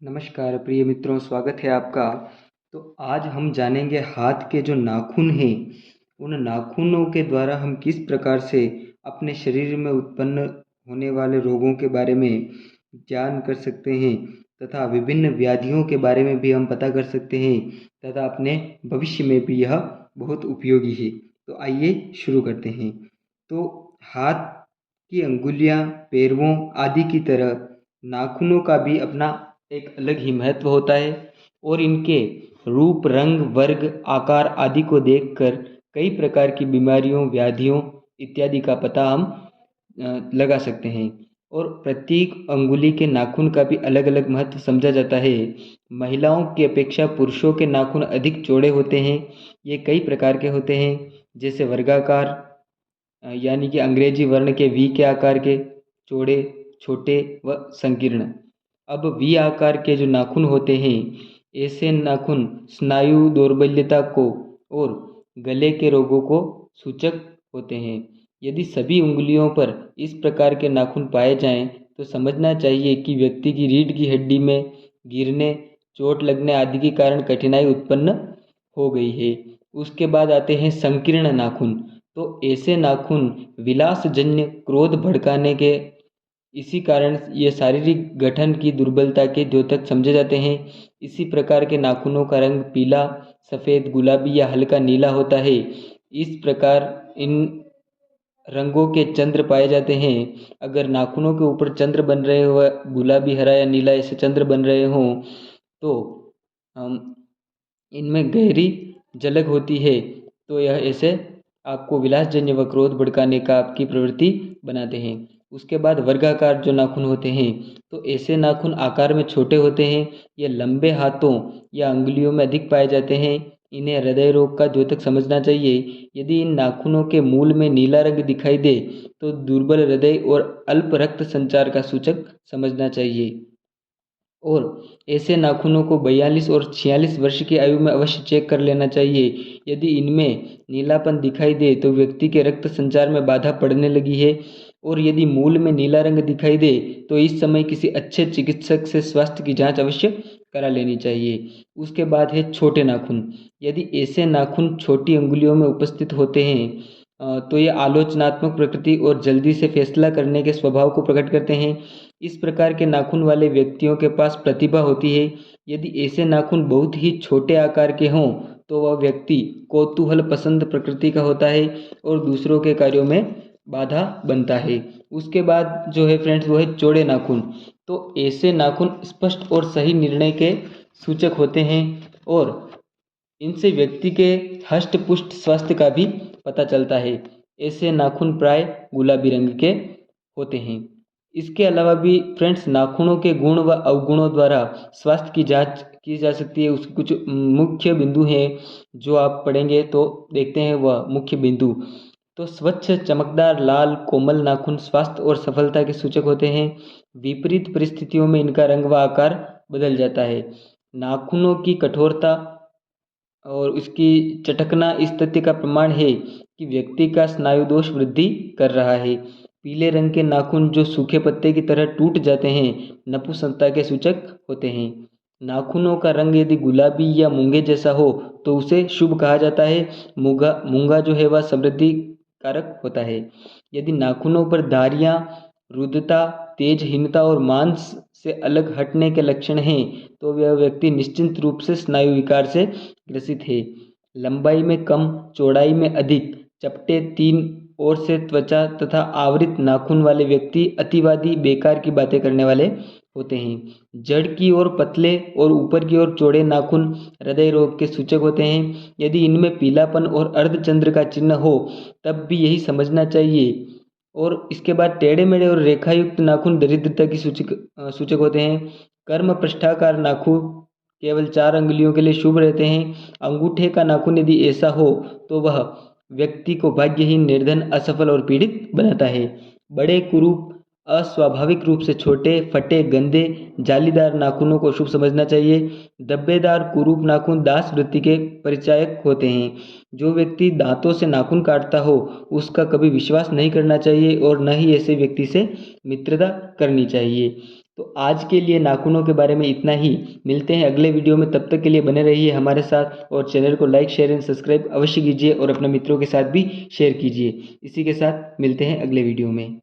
नमस्कार प्रिय मित्रों, स्वागत है आपका। तो आज हम जानेंगे हाथ के जो नाखून हैं, उन नाखूनों के द्वारा हम किस प्रकार से अपने शरीर में उत्पन्न होने वाले रोगों के बारे में ज्ञान कर सकते हैं तथा विभिन्न व्याधियों के बारे में भी हम पता कर सकते हैं तथा अपने भविष्य में भी यह बहुत उपयोगी है। तो आइए शुरू करते हैं। तो हाथ की अंगुलियां पैरों आदि की तरह नाखूनों का भी अपना एक अलग ही महत्व होता है और इनके रूप, रंग, वर्ग, आकार आदि को देखकर कई प्रकार की बीमारियों, व्याधियों इत्यादि का पता हम लगा सकते हैं। और प्रत्येक अंगुली के नाखून का भी अलग अलग महत्व समझा जाता है। महिलाओं की अपेक्षा पुरुषों के नाखून अधिक चौड़े होते हैं। ये कई प्रकार के होते हैं, जैसे वर्गाकार, यानी कि अंग्रेजी वर्ण के वी के आकार के, चौड़े, छोटे व संकीर्ण। अब वी आकार के जो नाखून होते हैं, ऐसे नाखून स्नायु दौर्बल्यता को और गले के रोगों को सूचक होते हैं। यदि सभी उंगलियों पर इस प्रकार के नाखून पाए जाएं, तो समझना चाहिए कि व्यक्ति की रीढ़ की हड्डी में गिरने, चोट लगने आदि के कारण कठिनाई उत्पन्न हो गई है। उसके बाद आते हैं संकीर्ण नाखून। तो ऐसे नाखून विलासजन्य क्रोध भड़काने के इसी कारण ये शारीरिक गठन की दुर्बलता के द्योतक समझे जाते हैं। इसी प्रकार के नाखूनों का रंग पीला, सफ़ेद, गुलाबी या हल्का नीला होता है। इस प्रकार इन रंगों के चंद्र पाए जाते हैं। अगर नाखूनों के ऊपर चंद्र बन रहे हो, गुलाबी, हरा या नीला ऐसे चंद्र बन रहे हों, तो हम इनमें गहरी झलक होती है। तो यह ऐसे आपको विलासजन्य व क्रोध भड़काने का आपकी प्रवृत्ति बनाते हैं। उसके बाद वर्गाकार जो नाखून होते हैं, तो ऐसे नाखून आकार में छोटे होते हैं। ये लंबे हाथों या अंगुलियों में अधिक पाए जाते हैं। इन्हें हृदय रोग का द्योतक समझना चाहिए। यदि इन नाखूनों के मूल में नीला रंग दिखाई दे, तो दुर्बल हृदय और अल्प रक्त संचार का सूचक समझना चाहिए। और ऐसे नाखूनों को 42 और 46 वर्ष की आयु में अवश्य चेक कर लेना चाहिए। यदि इनमें नीलापन दिखाई दे, तो व्यक्ति के रक्त संचार में बाधा पड़ने लगी है। और यदि मूल में नीला रंग दिखाई दे, तो इस समय किसी अच्छे चिकित्सक से स्वास्थ्य की जांच अवश्य करा लेनी चाहिए। उसके बाद है छोटे नाखून। यदि ऐसे नाखून छोटी अंगुलियों में उपस्थित होते हैं, तो ये आलोचनात्मक प्रकृति और जल्दी से फैसला करने के स्वभाव को प्रकट करते हैं। इस प्रकार के नाखून वाले व्यक्तियों के पास प्रतिभा होती है। यदि ऐसे नाखून बहुत ही छोटे आकार के हों, तो वह व्यक्ति कौतूहल पसंद प्रकृति का होता है और दूसरों के कार्यों में बाधा बनता है। उसके बाद जो है फ्रेंड्स, वो है चौड़े नाखून। तो ऐसे नाखून स्पष्ट और सही निर्णय के सूचक होते हैं और इनसे व्यक्ति के हष्ट पुष्ट स्वास्थ्य का भी पता चलता है। ऐसे नाखून प्राय गुलाबी रंग के होते हैं। इसके अलावा भी फ्रेंड्स, नाखूनों के गुण व अवगुणों द्वारा स्वास्थ्य की जांच की जा सकती है। उसके कुछ मुख्य बिंदु हैं जो आप पढ़ेंगे तो देखते हैं वह मुख्य बिंदु। तो स्वच्छ, चमकदार, लाल, कोमल नाखून स्वास्थ्य और सफलता के सूचक होते हैं। विपरीत परिस्थितियों में इनका रंग व आकार बदल जाता है। नाखूनों की कठोरता और उसकी चटकना इस तथ्य का प्रमाण है कि व्यक्ति का स्नायु दोष वृद्धि कर रहा है। पीले रंग के नाखून जो सूखे पत्ते की तरह टूट जाते हैं, नपुंसकता के सूचक होते हैं। नाखूनों का रंग यदि गुलाबी या मूंगे जैसा हो, तो उसे शुभ कहा जाता है। मूंगा मूंगा जो है वह समृद्धि कारक होता है। यदि नाखूनों पर धारियां, रुद्धता, तेजहीनता और मांस से अलग हटने के लक्षण हैं, तो वह व्यक्ति निश्चित रूप से स्नायु विकार से ग्रसित है। लंबाई में कम, चौड़ाई में अधिक, चपटे, तीन ओर से त्वचा तथा आवृत नाखून वाले व्यक्ति अतिवादी, बेकार की बातें करने वाले होते हैं। जड़ की ओर पतले और ऊपर की ओर चौड़े नाखून हृदय रोग के सूचक होते हैं। यदि इनमें पीलापन और अर्धचंद्र का चिन्ह हो, तब भी यही समझना चाहिए। और इसके बाद टेढ़े मेढ़े और रेखायुक्त नाखून दरिद्रता की सूचक होते हैं। कर्म पृष्ठाकार नाखून केवल 4 अंगुलियों के लिए शुभ रहते हैं। अंगूठे का नाखून यदि ऐसा हो, तो वह व्यक्ति को भाग्यहीन, निर्धन, असफल और पीड़ित बनाता है। बड़े कुरूप, अस्वाभाविक रूप से छोटे, फटे, गंदे, जालीदार नाखूनों को शुभ समझना चाहिए। धब्बेदार कुरूप नाखून दास वृत्ति के परिचायक होते हैं। जो व्यक्ति दांतों से नाखून काटता हो, उसका कभी विश्वास नहीं करना चाहिए और न ही ऐसे व्यक्ति से मित्रता करनी चाहिए। तो आज के लिए नाखूनों के बारे में इतना ही। मिलते हैं अगले वीडियो में, तब तक के लिए बने रहिए हमारे साथ और चैनल को लाइक शेयर एंड सब्सक्राइब अवश्य कीजिए और अपने मित्रों के साथ भी शेयर कीजिए। इसी के साथ मिलते हैं अगले वीडियो में।